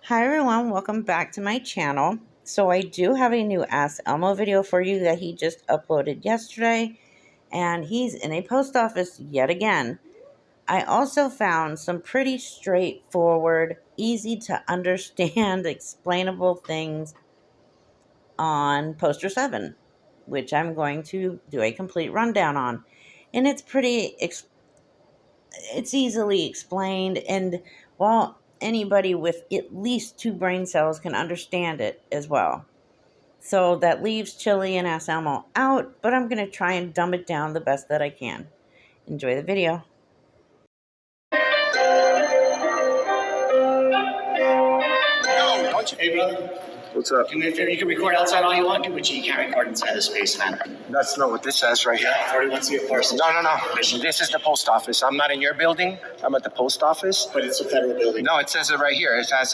Hi everyone, welcome back to my channel. So I do have a new Ask Elmo video for you that he just uploaded yesterday, and he's in a post office yet again. I also found some pretty straightforward, easy to understand, explainable things on Poster 7, which I'm going to do a complete rundown on. And it's it's easily explained, and well, anybody with at least 2 brain cells can understand it as well. So that leaves Chili and Ask Elmo out, but I'm going to try and dumb it down the best that I can. Enjoy the video. Hey, brother. What's up? You can record outside all you want to, but you can't record inside the space, man. That's not what this says right here. 41 C parcel. No. This is the post office. I'm not in your building. I'm at the post office. But it's a federal building. No, it says it right here. It has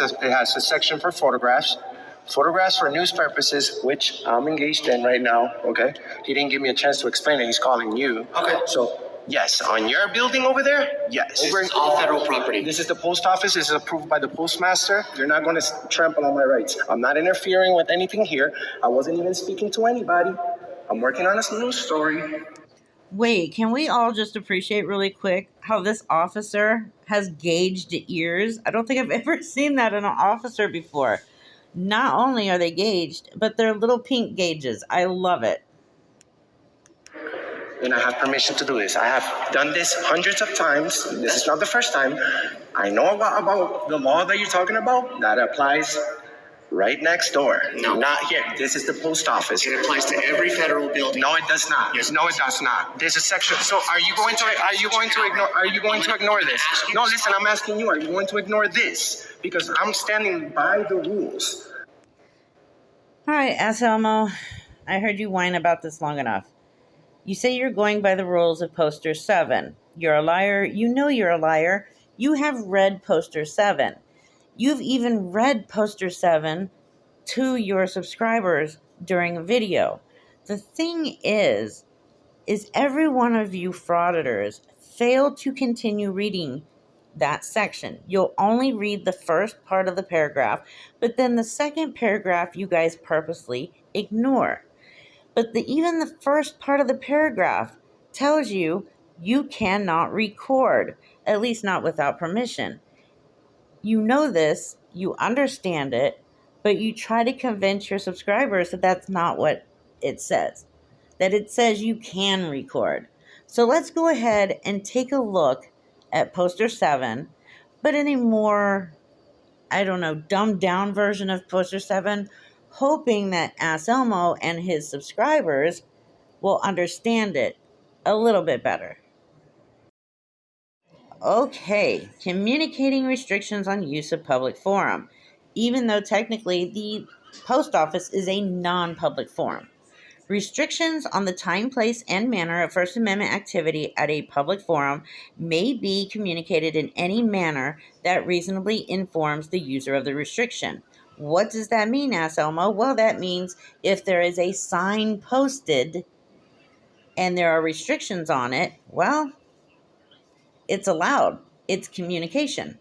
a section for photographs. Photographs for news purposes, which I'm engaged in right now, okay? He didn't give me a chance to explain it. He's calling you. Okay. So, yes, on your building over there, yes. This is all federal property. This is the post office. This is approved by the postmaster. You're not going to trample on my rights. I'm not interfering with anything here. I wasn't even speaking to anybody. I'm working on a news story. Wait, can we all just appreciate really quick how this officer has gauged ears? I don't think I've ever seen that in an officer before. Not only are they gauged, but they're little pink gauges. I love it. And I have permission to do this. I have done this hundreds of times. This is not the first time. I know about the law that you're talking about. That applies right next door. No. Not here. This is the post office. It applies to every federal building. No, it does not. Yes, No, it does not. There's a section. So are you going to ignore this? No, listen, I'm asking you, are you going to ignore this? Because I'm standing by the rules. All right, Ask Elmo, I heard you whine about this long enough. You say you're going by the rules of Poster 7. You're a liar. You know you're a liar. You have read Poster 7. You've even read Poster 7 to your subscribers during a video. The thing is every one of you frauditors failed to continue reading that section. You'll only read the first part of the paragraph, but then the second paragraph you guys purposely ignore. But even the first part of the paragraph tells you you cannot record, at least not without permission. You know this, you understand it, but you try to convince your subscribers that that's not what it says, that it says you can record. So let's go ahead and take a look at Poster 7, but in a more, dumbed down version of Poster 7, hoping that Ask Elmo and his subscribers will understand it a little bit better. Okay, communicating restrictions on use of public forum, even though technically the post office is a non-public forum. Restrictions on the time, place, and manner of First Amendment activity at a public forum may be communicated in any manner that reasonably informs the user of the restriction. What does that mean, Ask Elmo? Well, that means if there is a sign posted and there are restrictions on it, well, it's allowed. It's communication.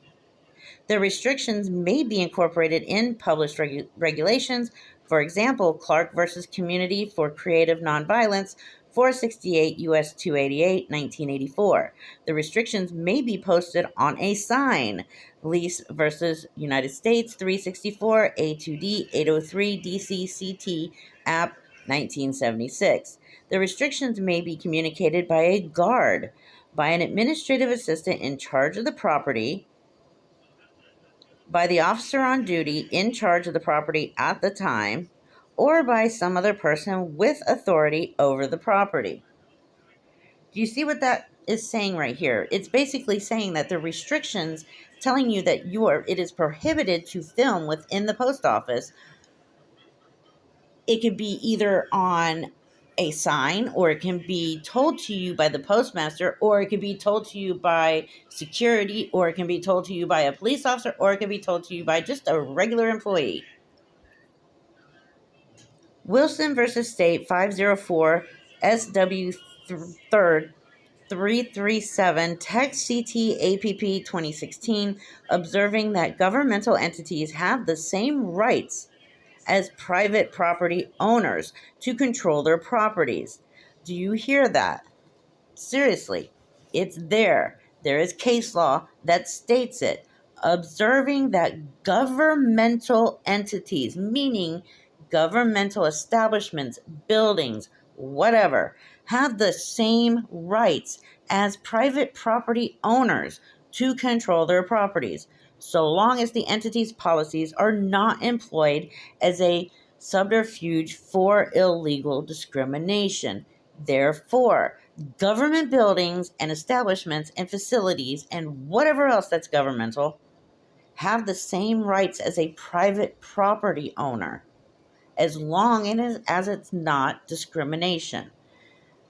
The restrictions may be incorporated in published regulations. For example, Clark versus Community for Creative Nonviolence, 468 U.S. 288, 1984. The restrictions may be posted on a sign. Lease versus United States, 364 A2D 803 DCCT, App, 1976. The restrictions may be communicated by a guard, by an administrative assistant in charge of the property, by the officer on duty in charge of the property at the time, or by some other person with authority over the property. Do you see what that is saying right here? It's basically saying that the restrictions telling you that it is prohibited to film within the post office. It could be either on a sign, or it can be told to you by the postmaster, or it can be told to you by security, or it can be told to you by a police officer, or it can be told to you by just a regular employee. Wilson versus State, 504 SW 3rd, 337 Text CT APP 2016, observing that governmental entities have the same rights as private property owners to control their properties. Do you hear that? Seriously, it's there. There is case law that states it. Observing that governmental entities, meaning governmental establishments, buildings, whatever, have the same rights as private property owners to control their properties, so long as the entity's policies are not employed as a subterfuge for illegal discrimination. Therefore, government buildings and establishments and facilities and whatever else that's governmental have the same rights as a private property owner, as long as it's not discrimination.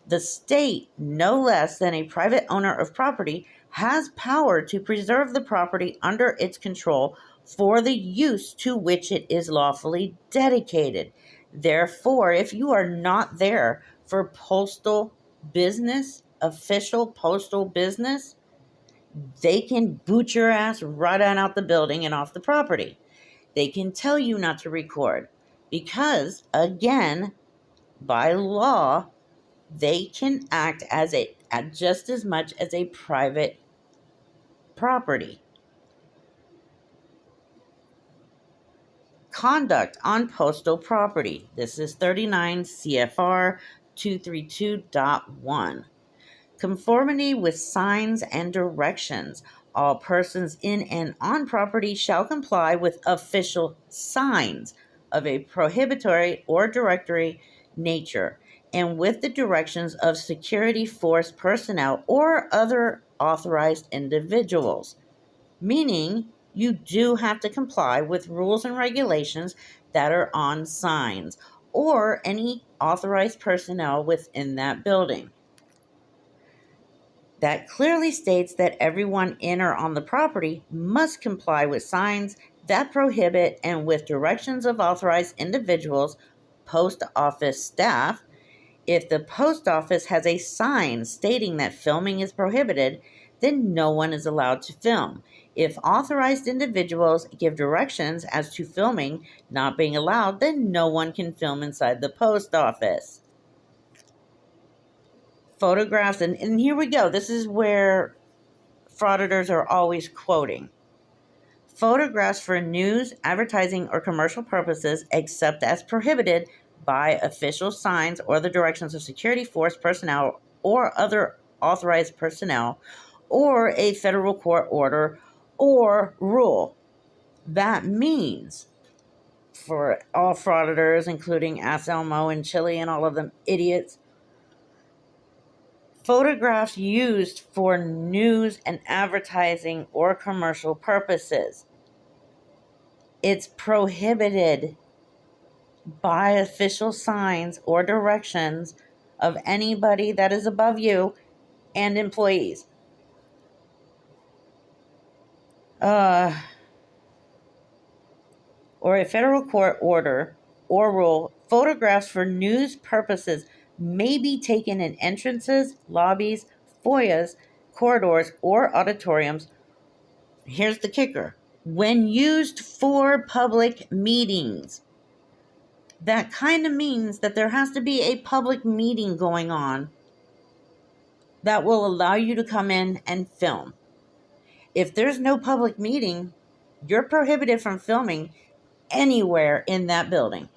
The state, no less than a private owner of property, has power to preserve the property under its control for the use to which it is lawfully dedicated. Therefore, if you are not there for postal business, official postal business, they can boot your ass right on out the building and off the property. They can tell you not to record because, again, by law, they can act as just as much as a private property. Conduct on postal property. This is 39 CFR 232.1. Conformity with signs and directions. All persons in and on property shall comply with official signs of a prohibitory or directory nature and with the directions of security force personnel or other authorized individuals. Meaning, you do have to comply with rules and regulations that are on signs or any authorized personnel within that building. That clearly states that everyone in or on the property must comply with signs that prohibit and with directions of authorized individuals, post office staff. If the post office has a sign stating that filming is prohibited, then no one is allowed to film. If authorized individuals give directions as to filming not being allowed, then no one can film inside the post office. Photographs, and here we go. This is where frauditors are always quoting. Photographs for news, advertising, or commercial purposes, except as prohibited by official signs or the directions of security force personnel or other authorized personnel, or a federal court order or rule. That means, for all frauditors, including Anselmo and Chile and all of them idiots, photographs used for news and advertising or commercial purposes. It's prohibited by official signs or directions of anybody that is above you and employees. Or a federal court order or rule. Photographs for news purposes may be taken in entrances, lobbies, foyers, corridors, or auditoriums. Here's the kicker. When used for public meetings. That kind of means that there has to be a public meeting going on that will allow you to come in and film. If there's no public meeting, you're prohibited from filming anywhere in that building.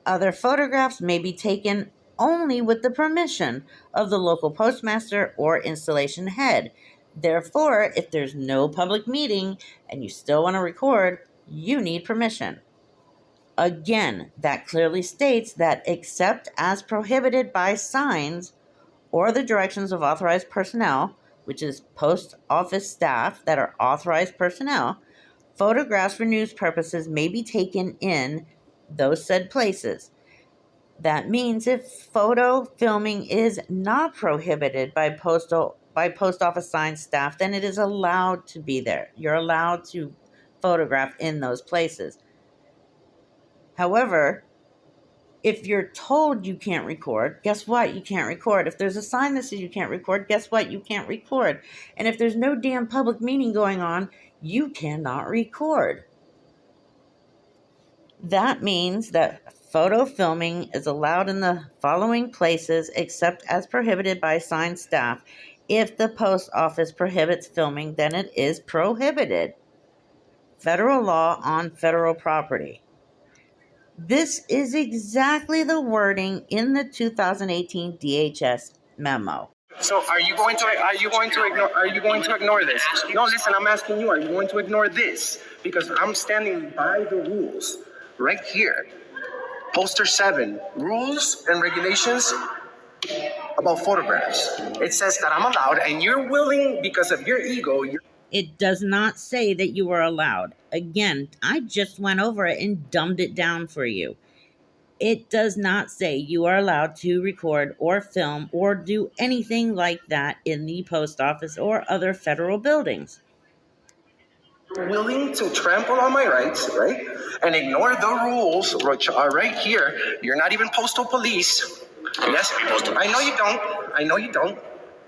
Other photographs may be taken only with the permission of the local postmaster or installation head. Therefore, if there's no public meeting and you still want to record, you need permission. Again, that clearly states that except as prohibited by signs or the directions of authorized personnel, which is post office staff that are authorized personnel, photographs for news purposes may be taken in those said places. That means if photo filming is not prohibited by post office sign staff, then it is allowed to be there. You're allowed to photograph in those places. However, If you're told you can't record, guess what? You can't record. If there's a sign that says you can't record, guess what? You can't record. And if there's no damn public meeting going on, you cannot record. That means that photo filming is allowed in the following places except as prohibited by assigned staff. If the post office prohibits filming, then it is prohibited. Federal law on federal property. This is exactly the wording in the 2018 DHS memo. So are you going to ignore this? No, listen, I'm asking you, are you going to ignore this? Because I'm standing by the rules right here. Poster 7, rules and regulations about photographs. It says that I'm allowed, and you're willing because of your ego. It does not say that you are allowed. Again, I just went over it and dumbed it down for you. It does not say you are allowed to record or film or do anything like that in the post office or other federal buildings. You're willing to trample on my rights, right? And ignore the rules, which are right here. You're not even postal police. Yes, I know you don't.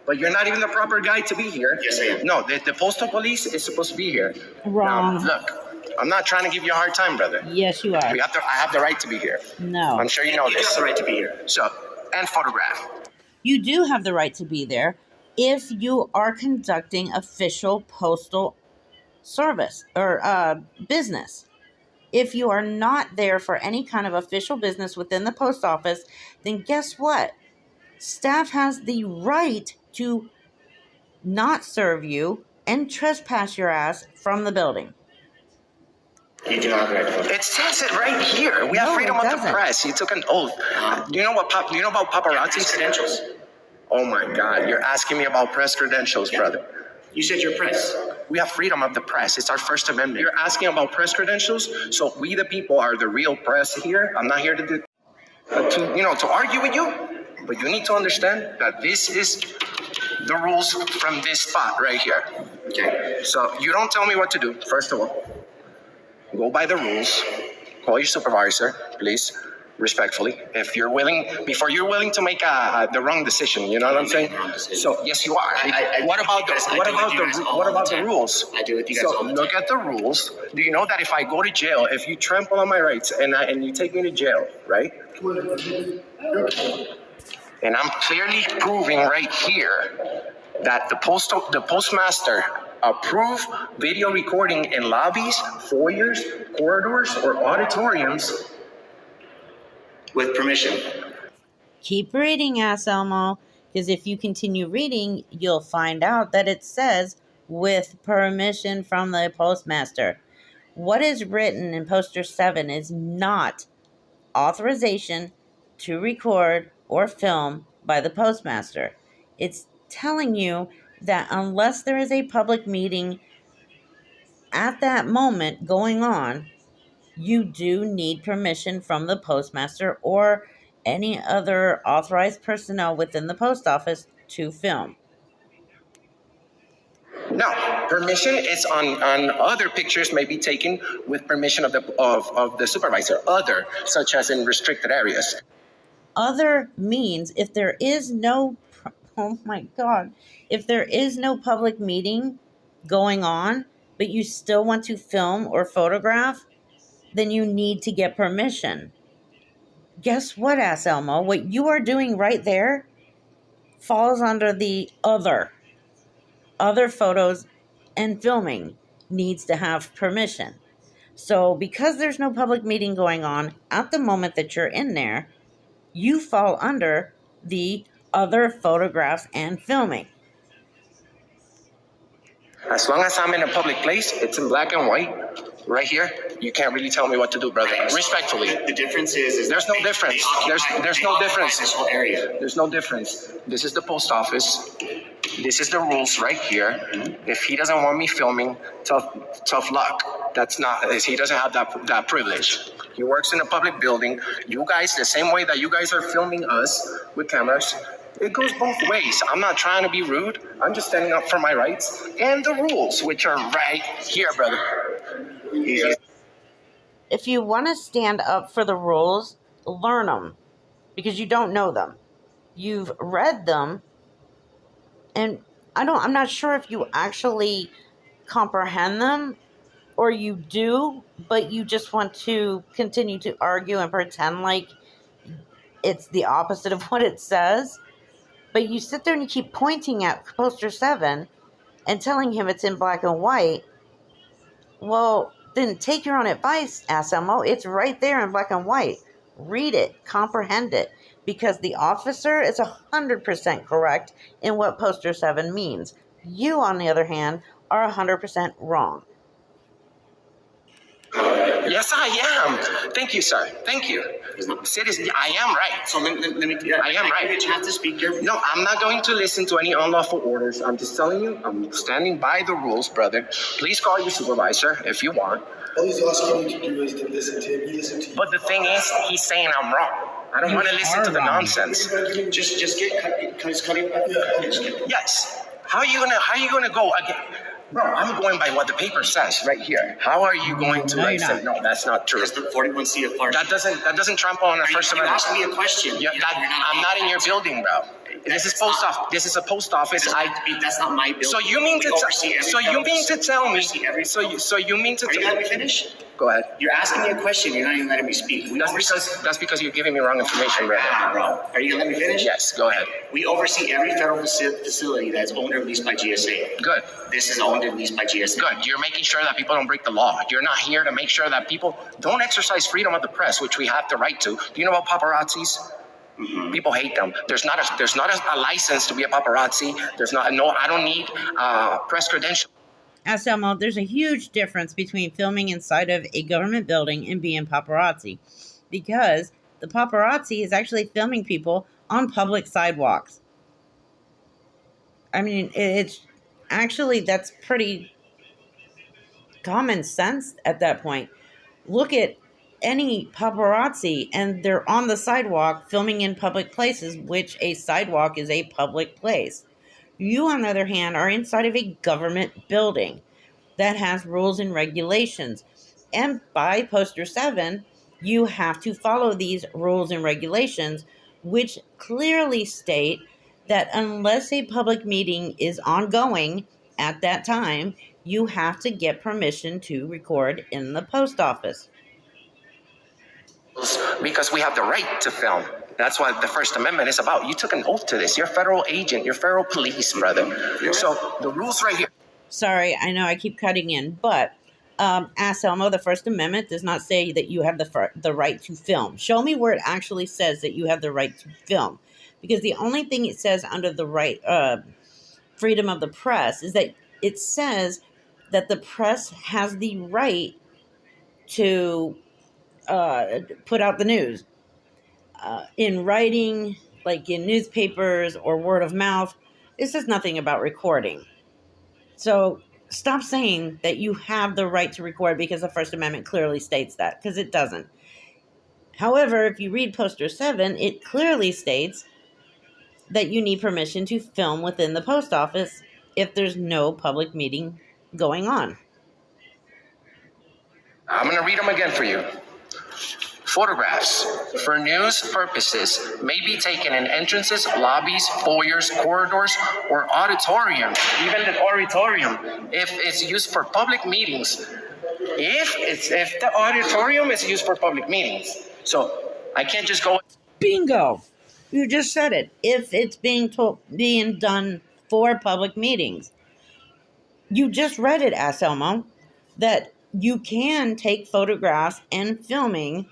But you're not even the proper guy to be here. Yes, I am. No, the postal police is supposed to be here. Wrong. Now, look, I'm not trying to give you a hard time, brother. Yes, you are. I have the right to be here. No. I'm sure you know You this. have the right to be here. So, and photograph. You do have the right to be there if you are conducting official postal service or business. If you are not there for any kind of official business within the post office, then guess what? Staff has the right to not serve you and trespass your ass from the building. You do not have the right to vote. It says it right here. We No, have freedom it of the doesn't. press. You took an oath. Do you know about paparazzi? Credentials. Oh my God, you're asking me about press credentials, brother. You said your press. We have freedom of the press. It's our First Amendment. You're asking about press credentials, so we the people are the real press here. I'm not here to argue with you, but you need to understand that this is the rules from this spot right here. Okay. So you don't tell me what to do. First of all, go by the rules. Call your supervisor, please, respectfully. If you're willing, before you're willing to make the wrong decision, you know what I'm saying? Wrong decision. So yes, you are. I What about the rules? I do with you guys So all the look time. at the rules. Do you know that if I go to jail, if you trample on my rights and you take me to jail, right? And I'm clearly proving right here that the postmaster approve video recording in lobbies, foyers, corridors, or auditoriums. With permission. Keep reading, Anselmo, because if you continue reading, you'll find out that it says with permission from the postmaster. What is written in poster 7 is not authorization to record or film by the postmaster. It's telling you that unless there is a public meeting at that moment going on, you do need permission from the postmaster or any other authorized personnel within the post office to film. No, permission is on other pictures may be taken with permission of the supervisor. Other, such as in restricted areas. Other means if there is no, oh my God, if there is no public meeting going on, but you still want to film or photograph, then you need to get permission. Guess what, Anselmo? What you are doing right there falls under the other. Other photos and filming needs to have permission. So because there's no public meeting going on at the moment that you're in there, you fall under the other photographs and filming. As long as I'm in a public place, it's in black and white. Right here, you can't really tell me what to do, brother. Respectfully. The difference is There's no difference. There's no difference. This whole area. There's no difference. This is the post office. This is the rules right here. If he doesn't want me filming, tough luck. That's not. He doesn't have that privilege. He works in a public building. You guys, the same way that you guys are filming us with cameras, it goes both ways. I'm not trying to be rude. I'm just standing up for my rights and the rules, which are right here, brother. If you want to stand up for the rules, learn them because you don't know them. You've read them, and I'm not sure if you actually comprehend them or you do, but you just want to continue to argue and pretend like it's the opposite of what it says. But you sit there and you keep pointing at poster 7 and telling him it's in black and white. Well, then take your own advice, Anselmo. It's right there in black and white. Read it, comprehend it, because the officer is 100% correct in what poster 7 means. You, on the other hand, are 100% wrong. Yes, I am. Thank you, sir. Thank you. Citizen, I am right. So let me. I am right. You have to speak your. No, I'm not going to listen to any unlawful orders. I'm just telling you, I'm standing by the rules, brother. Please call your supervisor if you want. All he's asking you to do is to listen to him. He listened to you. But the thing is, he's saying I'm wrong. I don't want to listen to the nonsense. Just get cutting. Yes. How are you gonna go again? Bro, I'm going by what the paper says right here. How are you going to say no? That's not true. That's the 41 CFR. That doesn't trample on our First You Amendment. asked me a question. I'm not in your building, bro. This is post office. This is a post office. That's not my building. So you mean to tell me? So you mean to? Are you letting me finish? Go ahead. You're asking me a question. You're not even letting me speak. That's because you're giving me wrong information, brother. Bro. Are you gonna let me finish? Yes. Go ahead. We oversee every federal facility that's owned or leased by GSA. Good. This is owned and leased by GSA. Good. You're making sure that people don't break the law. You're not here to make sure that people don't exercise freedom of the press, which we have the right to. Do you know about paparazzis? Mm-hmm. People hate them. There's not a license to be a paparazzi. I don't need press credentials. Anselmo, there's a huge difference between filming inside of a government building and being paparazzi, because the paparazzi is actually filming people on public sidewalks. I mean, it's actually, that's pretty common sense at that point. Look at any paparazzi and they're on the sidewalk filming in public places, which a sidewalk is a public place. You, on the other hand, are inside of a government building that has rules and regulations. And by poster 7, you have to follow these rules and regulations, which clearly state that unless a public meeting is ongoing at that time, you have to get permission to record in the post office. Because we have the right to film. That's what the First Amendment is about. You took an oath to this. You're a federal agent. You're federal police, brother. So the rules right here. Sorry, I know I keep cutting in, but Anselmo, the First Amendment does not say that you have the right to film. Show me where it actually says that you have the right to film. Because the only thing it says under the right freedom of the press is that it says that the press has the right to put out the news. In writing, like in newspapers or word of mouth, it says nothing about recording. So stop saying that you have the right to record because the First Amendment clearly states that, because it doesn't. However, if you read poster 7, it clearly states that you need permission to film within the post office if there's no public meeting going on. I'm going to read them again for you. Photographs for news purposes may be taken in entrances, lobbies, foyers, corridors, or auditoriums. Even the auditorium, if it's used for public meetings. If the auditorium is used for public meetings. So I can't just go. Bingo! You just said it. If it's being done for public meetings. You just read it, Anselmo, that you can take photographs and filming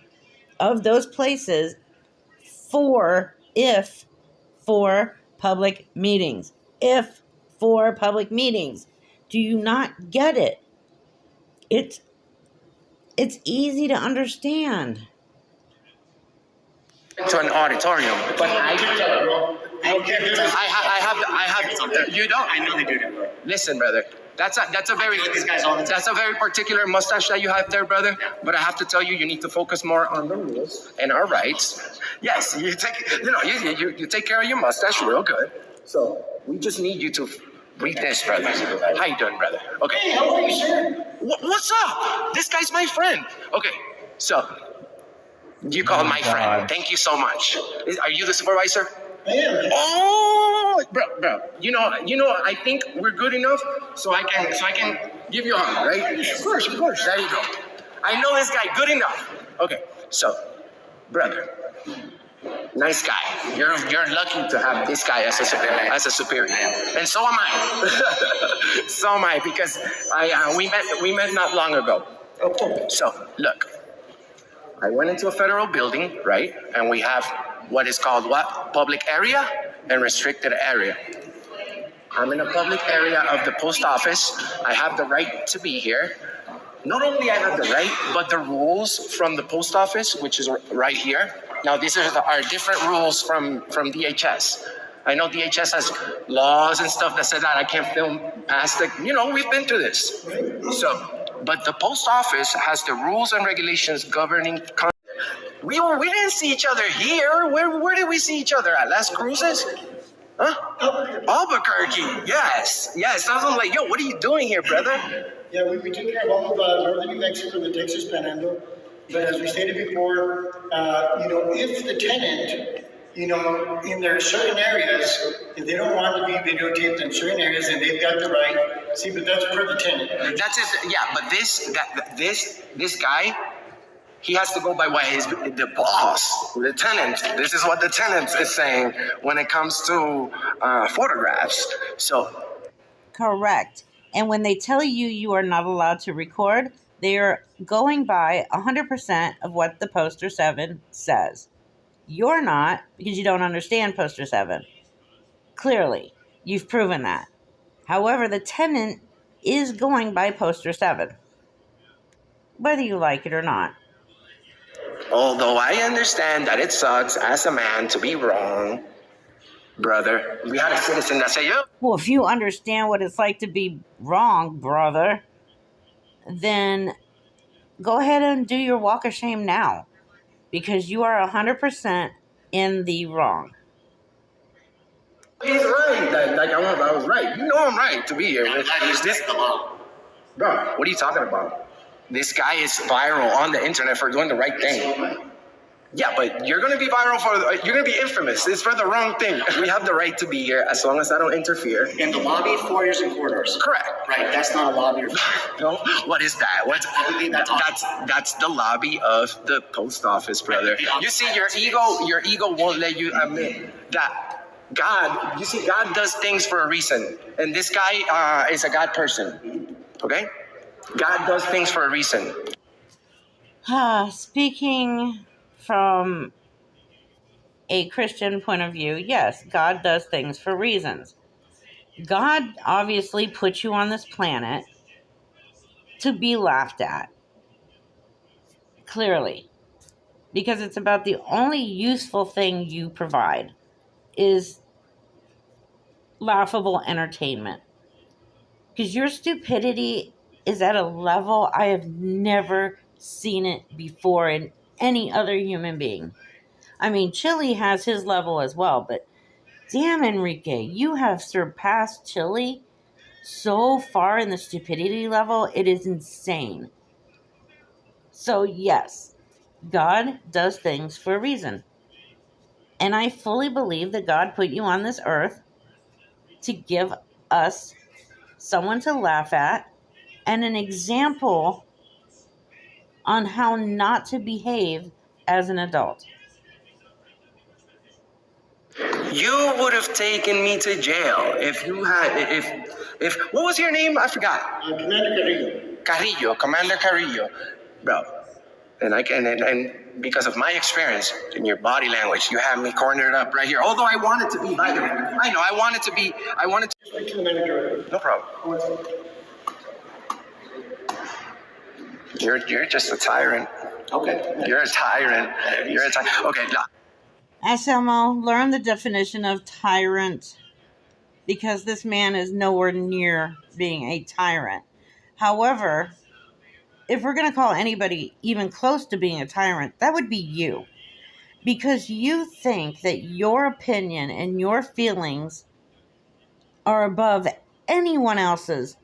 of those places for public meetings. If for public meetings. Do you not get it? It's easy to understand. To an auditorium, but I have. You don't. I know they do that, bro. Listen, brother. That's a very These guys all the time. that's a very particular mustache that you have there, brother. But I have to tell you, you need to focus more on the rules and our rights. Yes, you take care of your mustache real good. So we just need you to read this, brother. How you doing, brother? Okay. Hey, how are you, sir? What's up? This guy's my friend. Okay, so You called my God. friend. Thank you so much. Are you the supervisor? I am. Oh, bro. You know. I think we're good enough, so I can give you a hug, right? Of course. There you go. I know this guy good enough. Okay, so, brother, nice guy. You're lucky to have this guy as a superior, and so am I. So am I, because we met not long ago. Okay. So look, I went into a federal building, right? And we have what is called what? Public area and restricted area. I'm in a public area of the post office. I have the right to be here. Not only I have the right, but the rules from the post office, which is right here. Now, these are different rules from DHS. I know DHS has laws and stuff that says that I can't film past the, we've been through this. So, but the post office has the rules and regulations governing. We didn't see each other here. Where did we see each other at? Las Cruces? Huh? Albuquerque. Yes. I was like, yo, what are you doing here, brother? Yeah, we took care of all of northern New Mexico and the Texas Panhandle. But as we stated before, if the tenant, in their certain areas, if they don't want to be videotaped in certain areas, then they've got the right. See, but that's per the tenant. That's it. Yeah, but this guy, he has to go by what the boss, the tenant. This is what the tenant is saying when it comes to photographs. So. Correct. And when they tell you you are not allowed to record, they are going by 100% of what the Poster 7 says. You're not, because you don't understand Poster 7. Clearly, you've proven that. However, the tenant is going by Poster 7, whether you like it or not. Although I understand that it sucks as a man to be wrong, brother, we had a citizen that said, yo. Well, if you understand what it's like to be wrong, brother, then go ahead and do your walk of shame now, because you are 100% in the wrong. He's right. Like I was right. You know I'm right to be here. This the law. Bro, what are you talking about? This guy is viral on the internet for doing the right thing. Yeah, but you're going to be viral you're going to be infamous. It's for the wrong thing. We have the right to be here as long as I don't interfere. In the lobby, foyers, and corridors. Correct. Right, that's not a lobby or No, what is that? That's the lobby of the post office, brother. You see, your ego won't let you admit that God does things for a reason. And this guy is a God person. Okay? God does things for a reason. Speaking from a Christian point of view, yes, God does things for reasons. God obviously put you on this planet to be laughed at. Clearly. Because it's about the only useful thing you provide is laughable entertainment. Because your stupidity is at a level I have never seen it before in any other human being. I mean, Chili has his level as well, but damn, Enrique, you have surpassed Chili so far in the stupidity level, it is insane. So yes, God does things for a reason. And I fully believe that God put you on this earth to give us someone to laugh at and an example on how not to behave as an adult. You would have taken me to jail if you had, if what was your name? I forgot. Commander Carrillo. Bro. And because of my experience in your body language, you have me cornered up right here. Although I wanted to be, by the way. I know, I wanted to. No problem. You're just a tyrant. Okay. You're a tyrant. Okay, nah. Anselmo, learn the definition of tyrant, because this man is nowhere near being a tyrant. However, if we're going to call anybody even close to being a tyrant, that would be you. Because you think that your opinion and your feelings are above anyone else's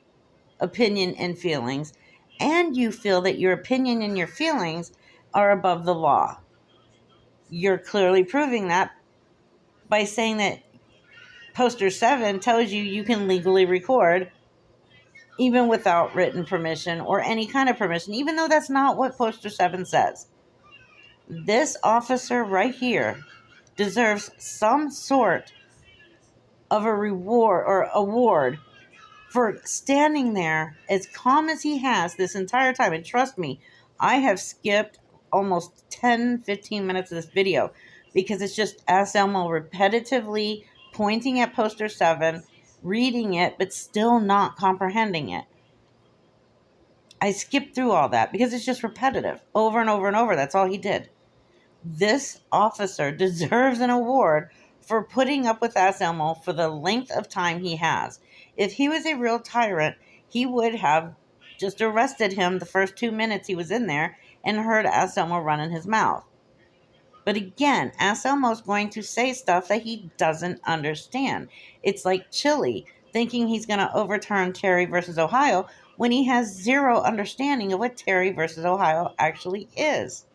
opinion and feelings, and you feel that your opinion and your feelings are above the law. you're clearly proving that by saying that Poster 7 tells you you can legally record even without written permission or any kind of permission, even though that's not what Poster 7 says. This officer right here deserves some sort of a reward or award for standing there as calm as he has this entire time. And trust me, I have skipped almost 10-15 minutes of this video because it's just Anselmo repetitively pointing at Poster 7, reading it, but still not comprehending it. I skipped through all that because it's just repetitive over and over and over. That's all he did. This officer deserves an award for putting up with Anselmo for the length of time he has. If he was a real tyrant, he would have just arrested him the first 2 minutes he was in there and heard Anselmo running his mouth. But again, Anselmo's going to say stuff that he doesn't understand. It's like Chili thinking he's going to overturn Terry versus Ohio when he has zero understanding of what Terry versus Ohio actually is.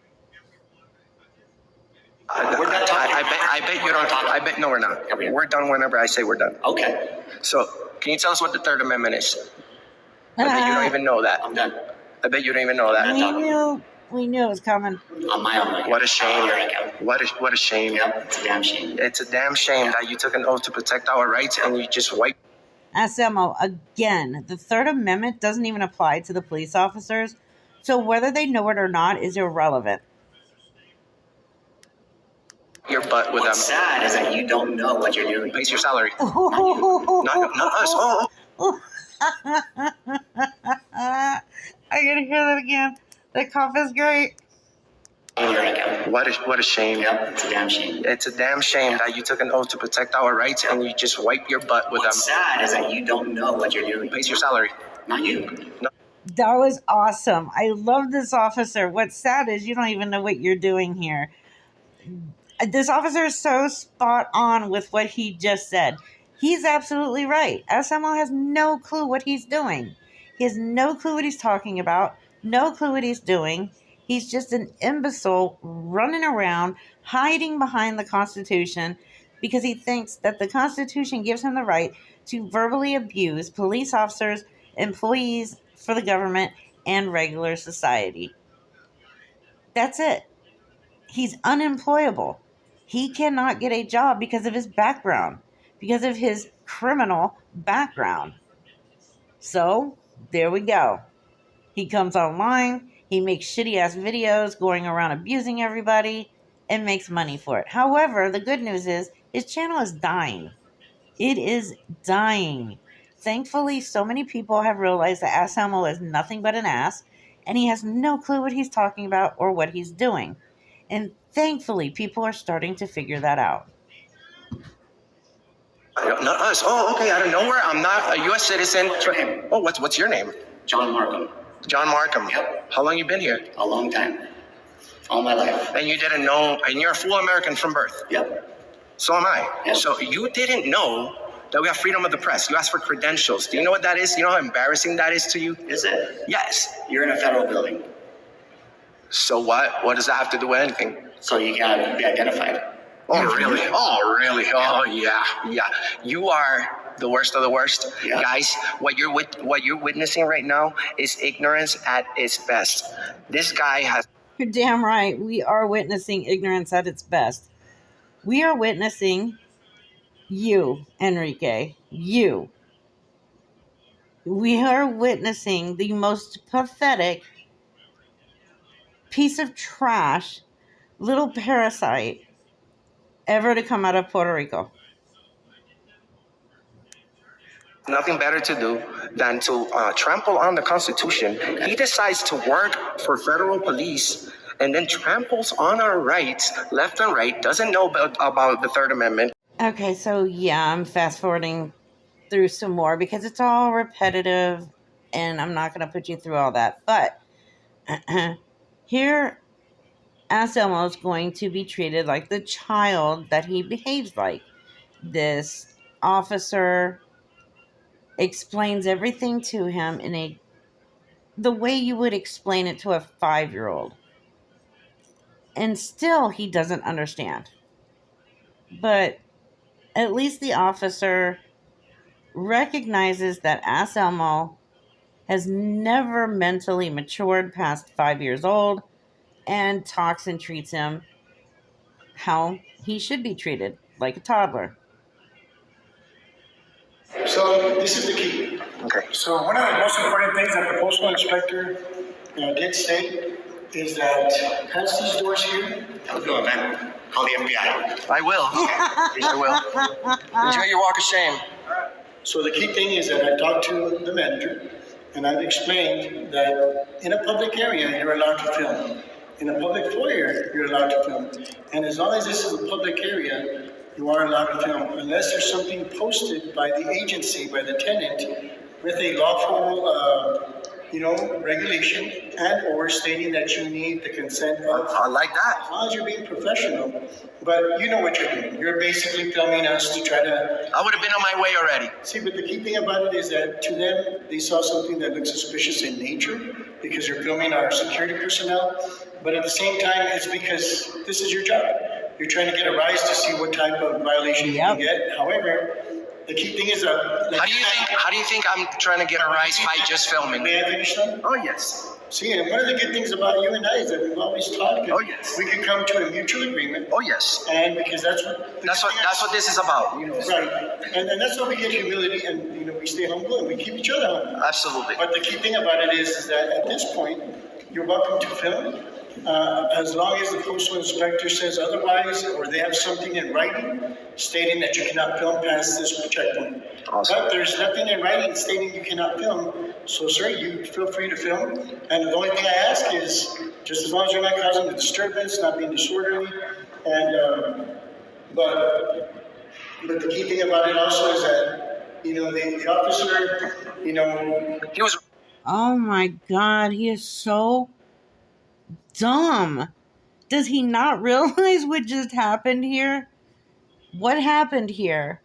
I bet you don't. I bet no, we're not. We're done whenever I say we're done. Okay, So, can you tell us what the Third Amendment is? I bet you don't even know that. I'm done. I bet you don't even know that. We knew it was coming. On my own. What a shame. Your account. What a shame. Yep, it's a damn shame. It's a damn shame that you took an oath to protect our rights and you just wiped. Anselmo, again, the Third Amendment doesn't even apply to the police officers, so whether they know it or not is irrelevant. Your butt with What's them. sad is that you don't know what you're doing. Pays your salary. Not us. Oh. I gotta hear that again. That cough is great. On your account. What a shame. Yep, it's a damn shame. It's a damn shame that you took an oath to protect our rights and you just wipe your butt with them. What's sad is that you don't know what you're doing. Pays your salary. Not you. That was awesome. I love this officer. What's sad is you don't even know what you're doing here. This officer is so spot on with what he just said. He's absolutely right. Anselmo has no clue what he's doing. He has no clue what he's talking about, no clue what he's doing. He's just an imbecile running around, hiding behind the Constitution because he thinks that the Constitution gives him the right to verbally abuse police officers, employees for the government, and regular society. That's it. He's unemployable. He cannot get a job because of his background, because of his criminal background. So, there we go. He comes online, he makes shitty-ass videos going around abusing everybody, and makes money for it. However, the good news is, his channel is dying. It is dying. Thankfully, so many people have realized that Anselmo is nothing but an ass, and he has no clue what he's talking about or what he's doing. And thankfully, people are starting to figure that out. Not us. Oh, okay. Out of nowhere. I'm not a U.S. citizen. Right. Oh, what's your name? John Markham. John Markham. Yep. How long you been here? A long time. All my life. And you didn't know, and you're a full American from birth. Yep. So am I. Yep. So you didn't know that we have freedom of the press. You asked for credentials. Do you know what that is? You know how embarrassing that is to you? Is it? Yes. You're in a federal building, So what? What does that have to do with anything? so you gotta be identified. Oh, really? Oh, really? Oh, yeah. You are the worst of the worst. Yeah. Guys, what you're witnessing right now is ignorance at its best. This guy has... You're damn right. We are witnessing ignorance at its best. We are witnessing you, Enrique. You. We are witnessing the most pathetic piece of trash, little parasite ever to come out of Puerto Rico. nothing better to do than to trample on the Constitution. He decides to work for federal police and then tramples on our rights left and right, doesn't know about the Third Amendment. Okay, so yeah, I'm fast forwarding through some more because it's all repetitive and I'm not going to put you through all that. But here, Anselmo is going to be treated like the child that he behaves like. This officer explains everything to him in the way you would explain it to a 5-year-old. And still he doesn't understand. But at least the officer recognizes that Anselmo has never mentally matured past 5 years old and talks and treats him how he should be treated, like a toddler. So this is the key. Okay. So one of the most important things that the postal inspector did say is that past these doors here. How's it going, man? Call the FBI. I will. I will. Enjoy your walk of shame. So the key thing is that I talked to the manager and I've explained that in a public area you're allowed to film. In a public foyer you're allowed to film. And as long as this is a public area, you are allowed to film unless there's something posted by the agency, by the tenant, with a lawful regulation and or stating that you need the consent of. I like that. As long as you're being professional, but you know what you're doing. You're basically filming us to try to. I would have been on my way already. See, but the key thing about it is that to them, they saw something that looked suspicious in nature because you're filming our security personnel. But at the same time, it's because this is your job. You're trying to get a rise to see what type of violation you can get. However, the key thing is that. How do you think I'm trying to get a rise by just filming? May I finish that? Oh yes. See, and one of the good things about you and I is that we've always talked. Oh, yes. We can come to a mutual agreement. Oh yes. And because that's what this is about. You know. Right. And that's why we get humility and we stay humble and we keep each other humble. Absolutely. But the key thing about it is that at this point, you're welcome to film. As long as the postal inspector says otherwise, or they have something in writing stating that you cannot film past this checkpoint. Awesome. But there's nothing in writing stating you cannot film. So, sir, you feel free to film. And the only thing I ask is, just as long as you're not causing a disturbance, not being disorderly, and but the key thing about it also is that the officer, He was. Oh my God, he is so dumb. Does he not realize what just happened here? What happened here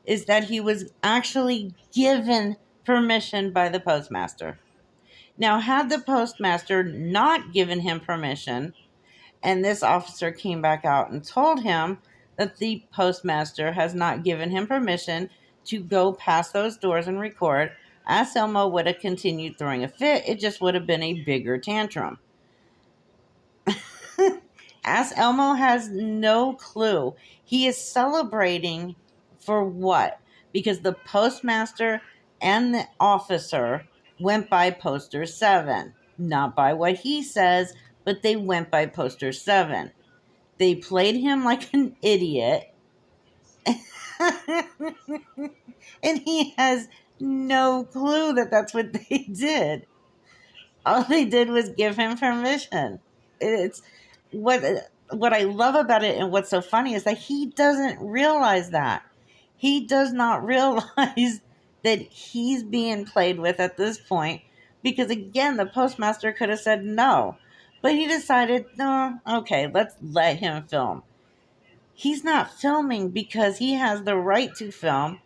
is that he was actually given permission by the postmaster. Now, had the postmaster not given him permission, and this officer came back out and told him that the postmaster has not given him permission to go past those doors and record, Anselmo would have continued throwing a fit. It just would have been a bigger tantrum. Anselmo has no clue. He is celebrating for what? Because the postmaster and the officer went by poster 7. Not by what he says, but they went by poster 7. They played him like an idiot. And he has no clue that that's what they did. All they did was give him permission. It's what I love about it, and what's so funny is that he doesn't realize that. He does not realize that he's being played with at this point, because again, the postmaster could have said no, but he decided, no, okay, let's let him film. He's not filming because he has the right to film.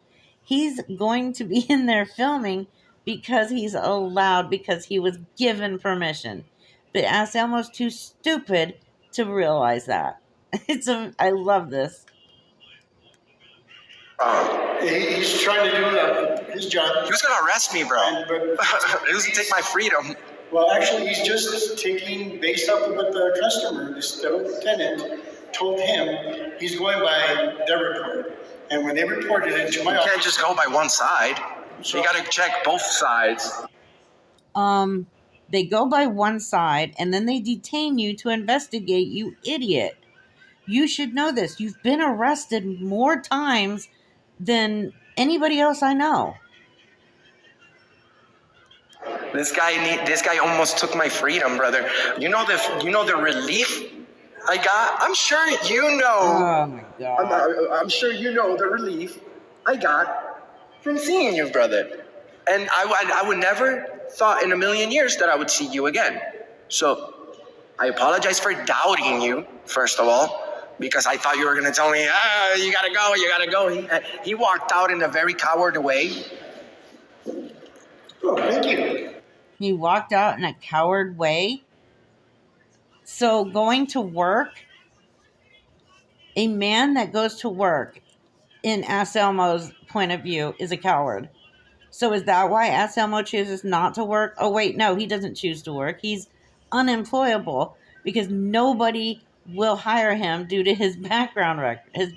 He's going to be in there filming because he's allowed, because he was given permission. But Anselmo's too stupid to realize that. I love this. He's trying to do his job. He was gonna arrest me, bro. He was gonna take my freedom. Well, actually, he's just taking based off of what the customer, the tenant, told him. He's going by their report, and when they reported it to my office, You can't just go by one side. So- You gotta check both sides. They go by one side, and then they detain you to investigate, you idiot. You should know this. You've been arrested more times than anybody else I know. This guy almost took my freedom, brother. You know the relief I got? I'm sure you know. Oh my God. I'm sure you know the relief I got from seeing you, brother. And I would never thought in a million years that I would see you again. So I apologize for doubting you, first of all, because I thought you were going to tell me, you got to go. He walked out in a very coward way. oh, thank you. He walked out in a coward way. So going to work, a man that goes to work, in Anselmo's point of view, is a coward. So is that why Anselmo chooses not to work? Oh, wait, no, he doesn't choose to work. He's unemployable because nobody will hire him due to his background record, his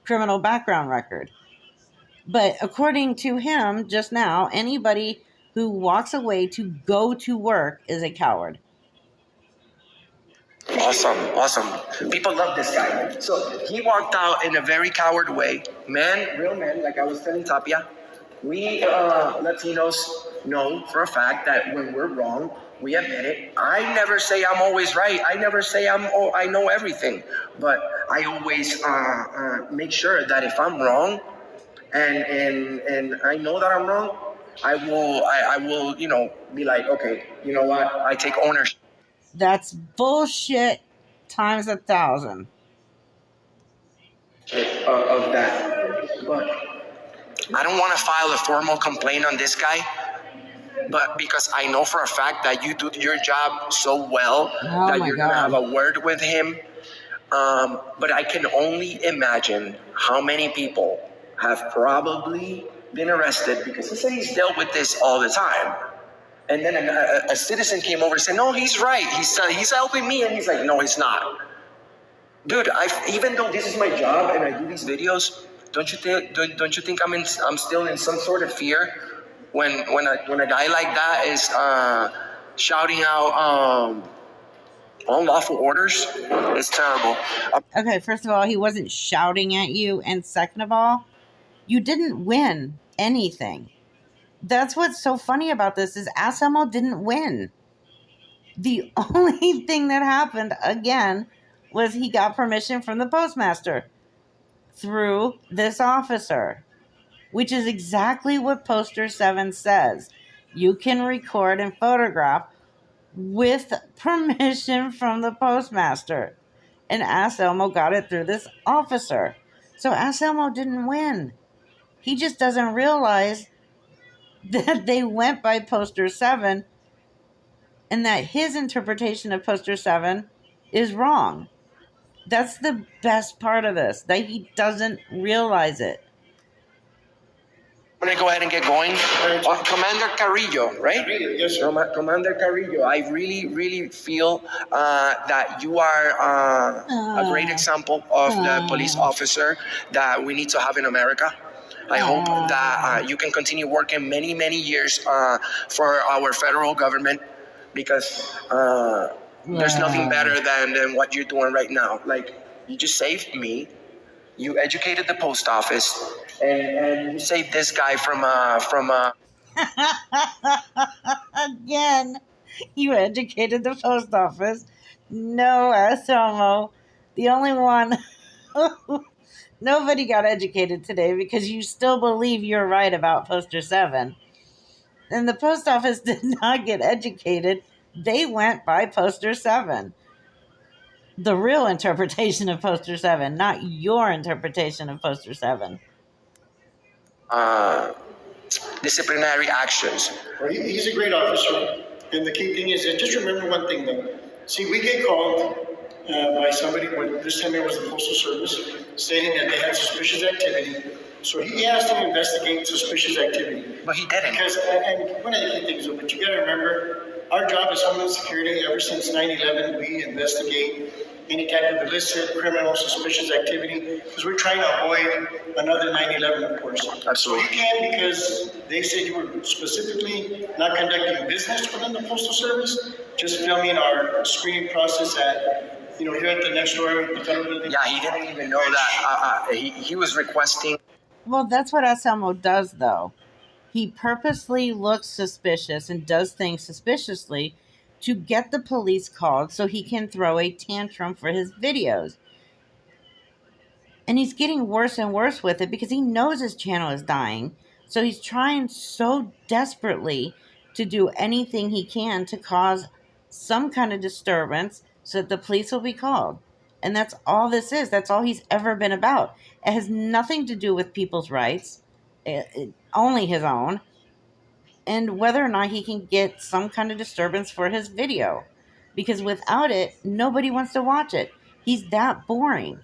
criminal background record. But according to him just now, anybody who walks away to go to work is a coward. Awesome. People love this guy. So he walked out in a very coward way. Real man, like I was telling Tapia. We Latinos know for a fact that when we're wrong, we admit it. I never say I'm always right. I never say I know everything. But I always make sure that if I'm wrong, and I know that I'm wrong, I will be like, okay, you know what? I take ownership. That's bullshit times 1,000. Of that. But I don't want to file a formal complaint on this guy, but because I know for a fact that you do your job so well that you're going to have a word with him. But I can only imagine how many people have probably been arrested because he said he's dealt with this all the time. And then a citizen came over and said, no, he's right. He's helping me. And he's like, no, he's not. Dude, even though this is my job and I do these videos, don't you think I'm still in some sort of fear when a guy like that is shouting out unlawful orders? It's terrible. Okay, first of all, he wasn't shouting at you, and second of all, you didn't win anything. That's what's so funny about this is Anselmo didn't win. The only thing that happened, again, was he got permission from the postmaster through this officer, which is exactly what Poster 7 says. You can record and photograph with permission from the postmaster. And Anselmo got it through this officer. So Anselmo didn't win. He just doesn't realize that they went by Poster 7 and that his interpretation of Poster 7 is wrong. That's the best part of this, that he doesn't realize it. I'm going to go ahead and get going. Commander Carrillo, right? Yes, sir. Commander Carrillo, I really, really feel that you are a great example of the police officer that we need to have in America. I hope that you can continue working many, many years for our federal government because there's nothing better than what you're doing right now. Like, you just saved me. You educated the post office, and you saved this guy from Again, you educated the post office. No, Anselmo, the only one. Nobody got educated today because you still believe you're right about Poster 7. And the post office did not get educated. They went by Poster 7. The real interpretation of Poster 7, not your interpretation of Poster 7. Disciplinary actions. Well, he's a great officer. And the key thing is, just remember one thing though. See, we get called by somebody, this time it was the Postal Service, stating that they had suspicious activity. So he has to investigate suspicious activity. But he didn't. Because, and one of the key things, but you got to remember, our job as Homeland Security, ever since 9/11, we investigate any type of illicit, criminal, suspicious activity, because we're trying to avoid another 9/11, of course. Absolutely. So you can, because they said you were specifically not conducting business within the Postal Service, just filming our screening process at, here at the next door, the federal building. Yeah, he didn't even know that. He was requesting. Well, that's what Anselmo does, though. He purposely looks suspicious and does things suspiciously to get the police called so he can throw a tantrum for his videos. And he's getting worse and worse with it because he knows his channel is dying. So he's trying so desperately to do anything he can to cause some kind of disturbance so that the police will be called. And that's all this is. That's all he's ever been about. It has nothing to do with people's rights, only his own, and whether or not he can get some kind of disturbance for his video. because without it, nobody wants to watch it. He's that boring.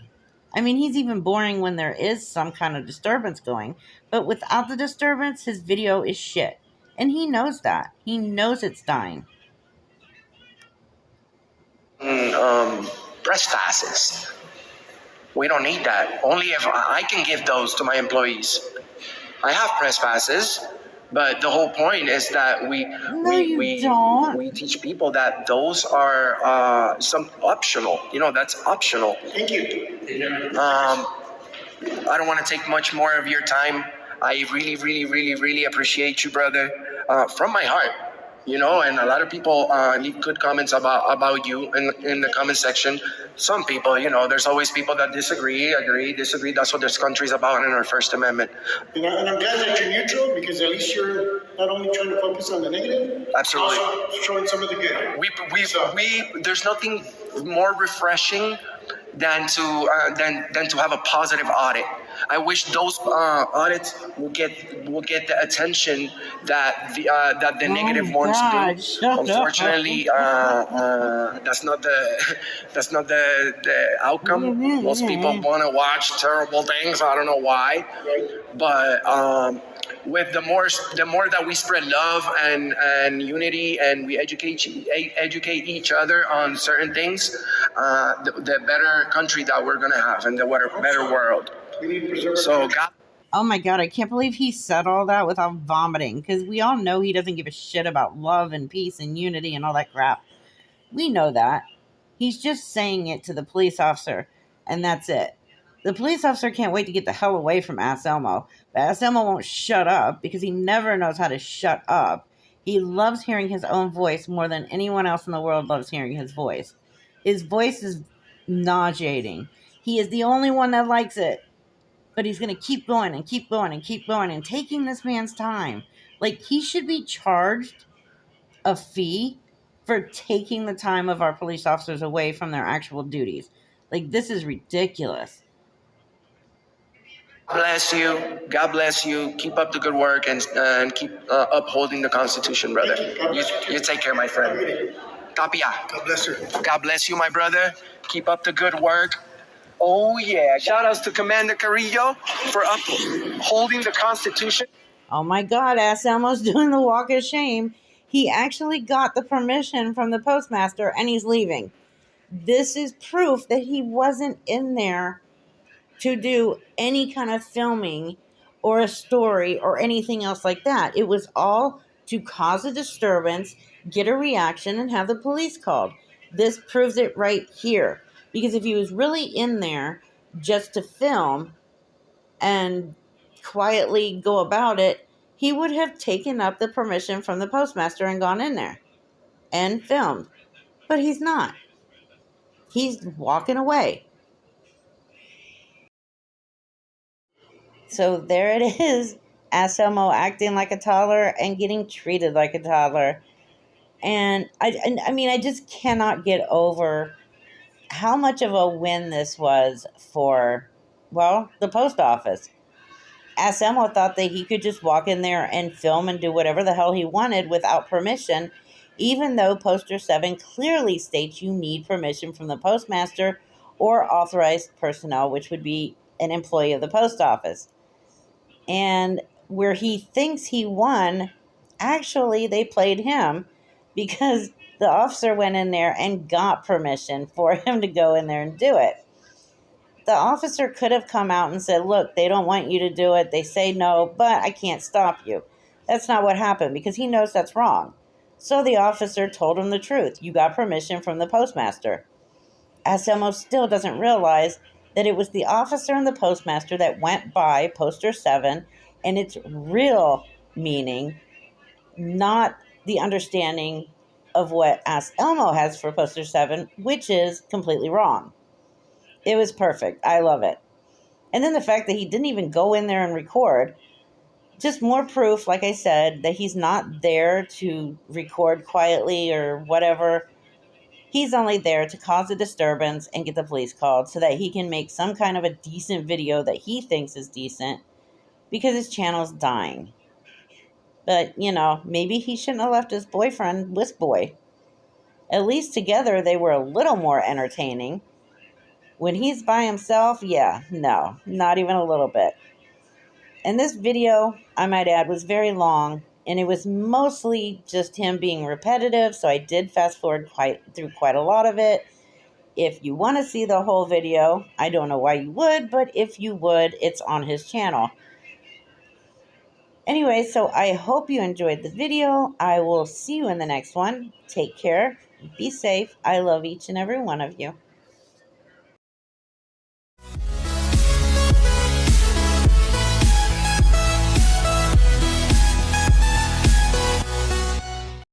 I mean, he's even boring when there is some kind of disturbance going, but without the disturbance, his video is shit. And he knows that. He knows it's dying. Press passes. We don't need that. Only if I can give those to my employees. I have press passes, but the whole point is that don't. we teach people that those are some optional. That's optional. Thank you. I don't want to take much more of your time. I really, really, really, really appreciate you, brother, from my heart. And a lot of people leave good comments about you in the comment section. Some people, there's always people that disagree, agree, disagree. That's what this country's about in our First Amendment. And I'm glad that you're neutral, because at least you're not only trying to focus on the negative, Absolutely. also showing some of the good. There's nothing more refreshing than to have a positive audit. I wish those audits will get the attention that the negative ones do. Shut Unfortunately, that's not the outcome. Most people want to watch terrible things. I don't know why, but with the more that we spread love and unity, and we educate each other on certain things, the better country that we're gonna have, and the better world. We need to preserve So God. Oh my god, I can't believe he said all that without vomiting, because we all know he doesn't give a shit about love and peace and unity and all that crap. We know that. He's just saying it to the police officer, and that's it. The police officer can't wait to get the hell away from Ass Elmo, but Ass Elmo won't shut up because he never knows how to shut up. He loves hearing his own voice more than anyone else in the world loves hearing his voice. His voice is nauseating. He is the only one that likes it. But he's going to keep going and keep going and keep going and taking this man's time. Like, he should be charged a fee for taking the time of our police officers away from their actual duties. Like, this is ridiculous. God bless you. Keep up the good work, and keep upholding the Constitution, brother. You take care, my friend. Tapia. God bless her. God bless you, my brother. Keep up the good work. Oh, yeah. Shout outs to Commander Carrillo for upholding the Constitution. Oh my God, Ass Elmo's doing the walk of shame. He actually got the permission from the postmaster and he's leaving. This is proof that he wasn't in there to do any kind of filming or a story or anything else like that. It was all to cause a disturbance, get a reaction, and have the police called. This proves it right here. Because if he was really in there just to film and quietly go about it, he would have taken up the permission from the postmaster and gone in there and filmed. But he's not. He's walking away. So there it is. Ass Elmo acting like a toddler and getting treated like a toddler. And I mean, I just cannot get over how much of a win this was for, well, the post office. Ass Elmo thought that he could just walk in there and film and do whatever the hell he wanted without permission, even though Poster 7 clearly states you need permission from the postmaster or authorized personnel, which would be an employee of the post office. And where he thinks he won, actually they played him, because the officer went in there and got permission for him to go in there and do it. The officer could have come out and said, look, they don't want you to do it. They say no, but I can't stop you. That's not what happened, because he knows that's wrong. So the officer told him the truth. You got permission from the postmaster. Ass Elmo still doesn't realize that it was the officer and the postmaster that went by Poster 7 and its real meaning, not the understanding of what Ass Elmo has for Poster 7, which is completely wrong. It was perfect. I love it. And then the fact that he didn't even go in there and record, just more proof, like I said, that he's not there to record quietly or whatever. He's only there to cause a disturbance and get the police called so that he can make some kind of a decent video that he thinks is decent, because his channel's dying. But, you know, maybe he shouldn't have left his boyfriend, Wisp Boy. At least together they were a little more entertaining. When he's by himself, yeah, no, not even a little bit. And this video, I might add, was very long, and it was mostly just him being repetitive, so I did fast forward through quite a lot of it. If you want to see the whole video, I don't know why you would, but if you would, it's on his channel. Anyway, so I hope you enjoyed the video. I will see you in the next one. Take care. Be safe. I love each and every one of you.